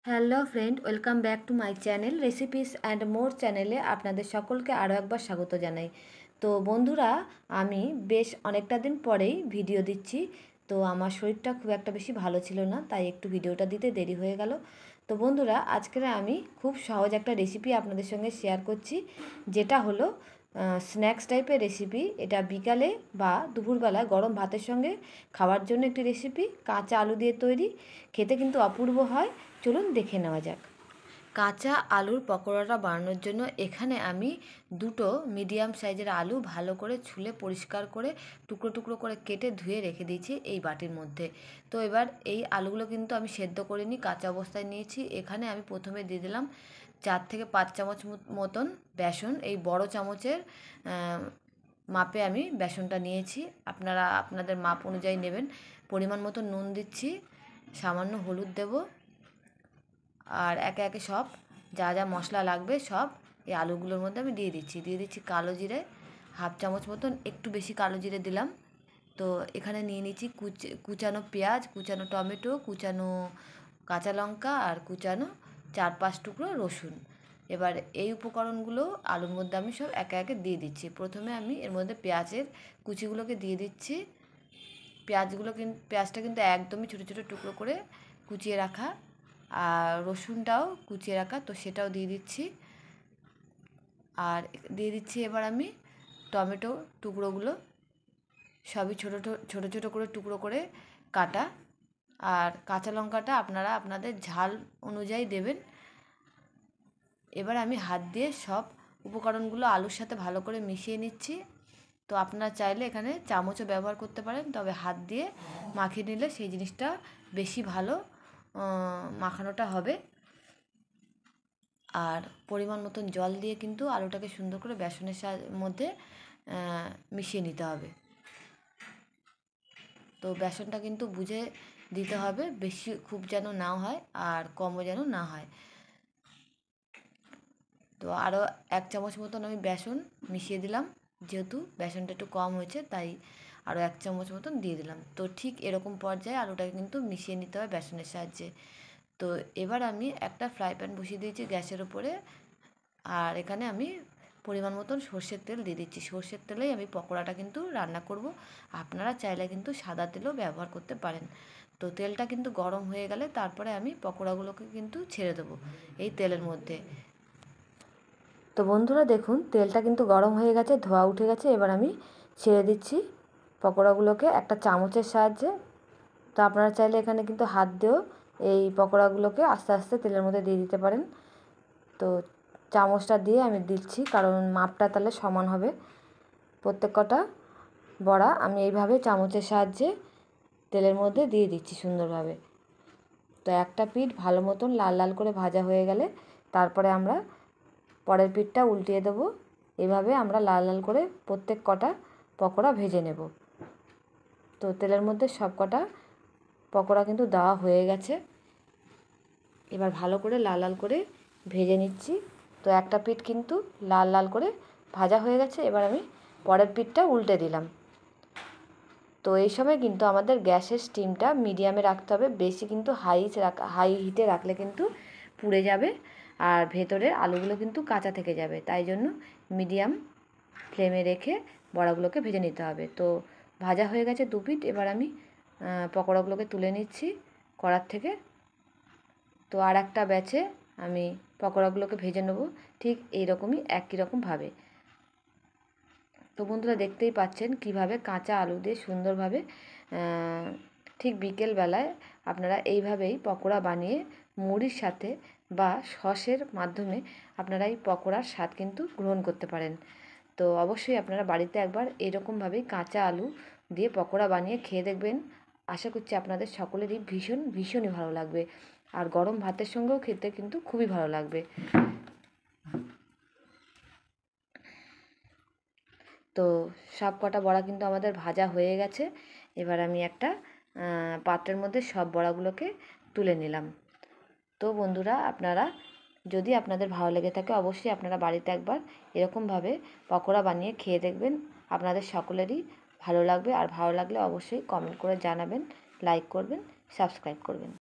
Hello friend, welcome back to my channel recipes and more চ্যানেলে আপনাদের সকলকে আরও একবার স্বাগত জানাই। তো বন্ধুরা, আমি বেশ অনেকটা দিন পরেই ভিডিও দিচ্ছি। তো আমার শরীরটা খুব একটা বেশি ভালো ছিল না, তাই একটু ভিডিওটা দিতে দেরি হয়ে গেল। তো বন্ধুরা, আজকের আমি খুব সহজ একটা রেসিপি আপনাদের সঙ্গে শেয়ার করছি, যেটা হলো স্ন্যাক্স টাইপের রেসিপি। এটা বিকালে বা দুপুরবেলা গরম ভাতের সঙ্গে খাওয়ার জন্য একটি রেসিপি। কাঁচা আলু দিয়ে তৈরি, খেতে কিন্তু অপূর্ব হয়। চলুন দেখে নেওয়া যাক। কাঁচা আলুর পকোড়াটা বানানোর জন্য এখানে আমি দুটো মিডিয়াম সাইজের আলু ভালো করে ছুলে পরিষ্কার করে টুকরো টুকরো করে কেটে ধুয়ে রেখে দিয়েছি এই বাটির মধ্যে। তো এবার এই আলুগুলো কিন্তু আমি সেদ্ধ করিনি, কাঁচা অবস্থায় নিয়েছি। এখানে আমি প্রথমে দিয়ে দিলাম 4 থেকে 5 চামচ মতন বেসন। এই বড় চামচের মাপে আমি বেসনটা নিয়েছি, আপনারা আপনাদের মাপ অনুযায়ী নেবেন। পরিমাণ মতো নুন দিচ্ছি, সামান্য হলুদ দেব, আর একে একে সব যা যা মশলা লাগবে সব এই আলুগুলোর মধ্যে আমি দিয়ে দিচ্ছি কালো জিরে হাফ চামচ মতন, একটু বেশি কালো জিরে দিলাম। তো এখানে নিয়ে নিচ্ছি কুচানো পেঁয়াজ, কুচানো টমেটো, কুচানো কাঁচা লঙ্কা আর কুচানো 4-5 টুকরো রসুন। এবার এই উপকরণগুলো আলুর মধ্যে আমি সব একে একে দিয়ে দিচ্ছি। প্রথমে আমি এর মধ্যে পেঁয়াজের কুচিগুলোকে দিয়ে দিচ্ছি। পেঁয়াজটা কিন্তু একদমই ছোটো ছোটো টুকরো করে কুচিয়ে রাখা, আর রসুনটাও কুচিয়ে রাখা, তো সেটাও দিয়ে দিচ্ছি। আর দিয়ে দিচ্ছি এবার আমি টমেটো টুকরোগুলো, সবই ছোটো ছোটো ছোটো করে টুকরো করে কাটা। আর কাঁচা লঙ্কাটা আপনারা আপনাদের ঝাল অনুযায়ী দেবেন। এবার আমি হাত দিয়ে সব উপকরণগুলো আলুর সাথে ভালো করে মিশিয়ে নিচ্ছি। তো আপনারা চাইলে এখানে চামচও ব্যবহার করতে পারেন, তবে হাত দিয়ে মাখিয়ে নিলে সেই জিনিসটা বেশি ভালো মাখানোটা হবে। আর পরিমাণ মতন জল দিয়ে কিন্তু আলুটাকে সুন্দর করে বেসনের মধ্যে মিশিয়ে নিতে হবে। তো বেসনটা কিন্তু বুঝে দিতে হবে, বেশি খুব যেন না হয় আর কমও যেন না হয়। তো আরও 1 চামচ মতন আমি বেসন মিশিয়ে দিলাম, যেহেতু বেসনটা একটু কম হয়েছে তাই আরও 1 চামচ মতন দিয়ে দিলাম। তো ঠিক এরকম পর্যায়ে আলুটাকে কিন্তু মিশিয়ে নিতে হবে বেসনের সাহায্যে। তো এবার আমি একটা ফ্রাই প্যান বসিয়ে দিয়েছি গ্যাসের উপরে, আর এখানে আমি পরিমাণ মতন সর্ষের তেল দিয়ে দিচ্ছি। সর্ষের তেলেই আমি পকোড়াটা কিন্তু রান্না করব, আপনারা চাইলে কিন্তু সাদা তেলও ব্যবহার করতে পারেন। তো তেলটা কিন্তু গরম হয়ে গেলে তারপরে আমি পকোড়াগুলোকে কিন্তু ছেড়ে দেবো এই তেলের মধ্যে। তো বন্ধুরা দেখুন, তেলটা কিন্তু গরম হয়ে গেছে, ধোয়া উঠে গেছে। এবার আমি ছেড়ে দিচ্ছি পকোড়াগুলোকে একটা চামচের সাহায্যে। তো আপনারা চাইলে এখানে কিন্তু হাত দিয়েও এই পকোড়াগুলোকে আস্তে আস্তে তেলের মধ্যে দিয়ে দিতে পারেন। তো চামচটা দিয়ে আমি দিচ্ছি, কারণ মাপটা তাহলে সমান হবে। প্রত্যেক কটা বড়া আমি এইভাবে চামচের সাহায্যে তেলের মধ্যে দিয়ে দিচ্ছি সুন্দরভাবে। তো একটা পিঠ ভালো মতন লাল লাল করে ভাজা হয়ে গেলে তারপরে আমরা পরের পিঠটা উল্টিয়ে দেবো। এভাবে আমরা লাল লাল করে প্রত্যেক কটা পকোড়া ভেজে নেব। তো তেলের মধ্যে সব কটা পকোড়া কিন্তু দেওয়া হয়ে গেছে। এবার ভালো করে লাল লাল করে ভেজে নিচ্ছি। তো একটা পিঠ কিন্তু লাল লাল করে ভাজা হয়ে গেছে, এবার আমি পরের পিঠটা উল্টে দিলাম। তো এই সময় কিন্তু আমাদের গ্যাসের স্টিমটা মিডিয়ামে রাখতে হবে, বেশি কিন্তু হাই হিটে রাখলে কিন্তু পুড়ে যাবে আর ভেতরের আলুগুলো কিন্তু কাঁচা থেকে যাবে। তাই জন্য মিডিয়াম ফ্লেমে রেখে বড়াগুলোকে ভেজে নিতে হবে। তো ভাজা হয়ে গেছে দু পিঠ, এবার আমি পকোড়াগুলোকে তুলে নিচ্ছি কড়ার থেকে। তো আর একটা ব্যাচে আমি পকোড়াগুলোকে ভেজে নেব ঠিক এইরকমই একই রকমভাবে। তো বন্ধুরা দেখতেই পাচ্ছেন কিভাবে কাঁচা আলু দিয়ে সুন্দরভাবে ঠিক বিকেলবেলায় আপনারা এইভাবেই পকোড়া বানিয়ে মুড়ির সাথে বা সসের মাধ্যমে আপনারা এই পকোড়ার স্বাদ কিন্তু গ্রহণ করতে পারেন। তো অবশ্যই আপনারা বাড়িতে একবার এরকমভাবেই কাঁচা আলু দিয়ে পকোড়া বানিয়ে খেয়ে দেখবেন। আশা করছি আপনাদের সকলেরই ভীষণই ভালো লাগবে, আর গরম ভাতের সঙ্গেও খেতে কিন্তু খুবই ভালো লাগবে। তো সব কটা বড়া কিন্তু আমাদের ভাজা হয়ে গেছে। এবার আমি একটা পাত্রের মধ্যে সব বড়াগুলোকে তুলে নিলাম। তো বন্ধুরা, আপনারা যদি আপনাদের ভালো লেগে থাকে অবশ্যই আপনারা বাড়িতে একবার এরকমভাবে পকোড়া বানিয়ে খেয়ে দেখবেন, আপনাদের সকলেরই ভালো লাগবে। আর ভালো লাগলে অবশ্যই কমেন্ট করে জানাবেন, লাইক করবেন, সাবস্ক্রাইব করবেন।